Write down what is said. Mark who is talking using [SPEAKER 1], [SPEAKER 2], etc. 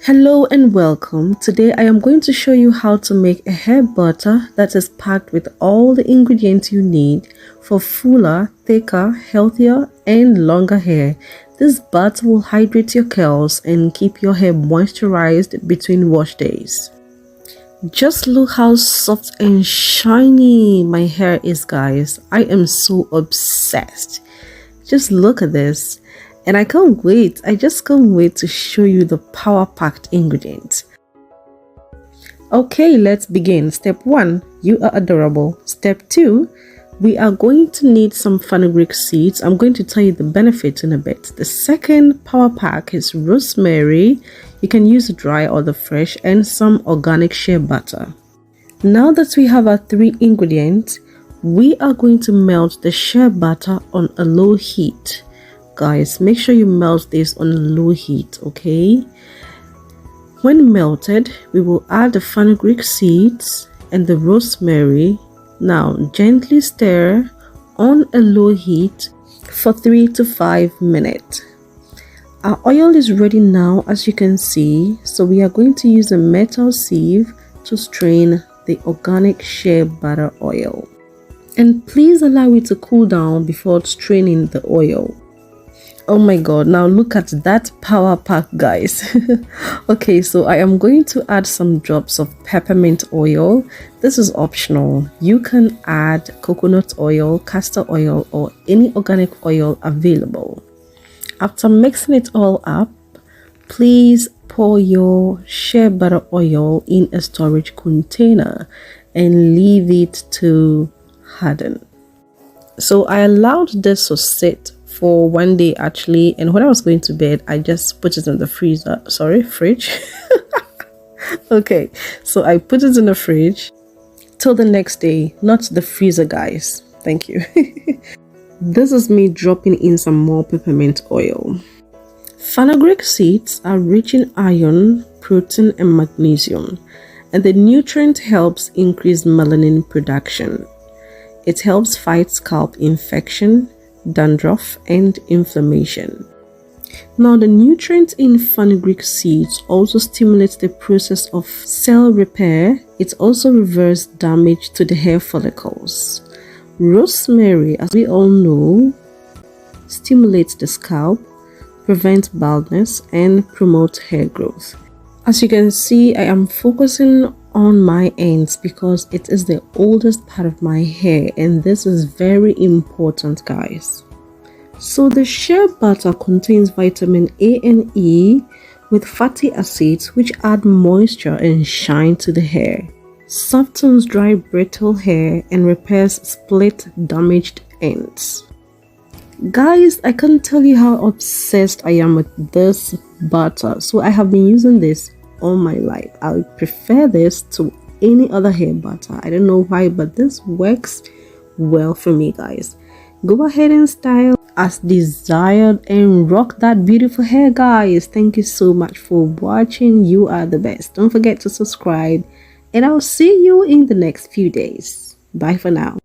[SPEAKER 1] Hello and welcome. Today I am going to show you how to make a hair butter that is packed with all the ingredients you need for fuller, thicker, healthier and longer hair. This butter will hydrate your curls and keep your hair moisturized between wash days. Just look how soft and shiny my hair is, guys. I am so obsessed. Just look at this. And I can't wait. I just can't wait to show you the power-packed ingredients. Okay, let's begin. Step 1, you are adorable. Step 2, we are going to need some fenugreek seeds. I'm going to tell you the benefits in a bit. The second power pack is rosemary. You can use the dry or the fresh, and some organic shea butter. Now that we have our 3 ingredients, we are going to melt the shea butter on a low heat. Guys, make sure you melt this on a low heat, okay? When melted, we will add the fenugreek seeds and the rosemary. Now, gently stir on a low heat for 3 to 5 minutes. Our oil is ready now, as you can see, so we are going to use a metal sieve to strain the organic shea butter oil. And please allow it to cool down before straining the oil. Oh my god, now look at that power pack, guys. Okay, so I am going to add some drops of peppermint oil. This is optional. You can add coconut oil, castor oil, or any organic oil available. After mixing it all up, please pour your shea butter oil in a storage container and leave it to harden. So I allowed this to sit for 1 day actually, and when I was going to bed I just put it in the fridge. Okay, so I put it in the fridge till the next day, not the freezer, guys. Thank you. This is me dropping in some more peppermint oil. Fenugreek seeds are rich in iron, protein and magnesium, and the nutrient helps increase melanin production. It helps fight scalp infection, dandruff and inflammation. Now, the nutrient in fenugreek seeds also stimulates the process of cell repair. It also reverses damage to the hair follicles. Rosemary, as we all know, stimulates the scalp, prevents baldness and promotes hair growth. As you can see, I am focusing on my ends because it is the oldest part of my hair, and this is very important, guys. So the shea butter contains vitamin A and E with fatty acids which add moisture and shine to the hair, softens dry brittle hair and repairs split damaged ends. Guys, I can't tell you how obsessed I am with this butter. So I have been using this all my life. I prefer this to any other hair butter. I don't know why, but this works well for me, guys. Go ahead and style as desired and rock that beautiful hair, guys. Thank you so much for watching. You are the best. Don't forget to subscribe, and I'll see you in the next few days. Bye for now.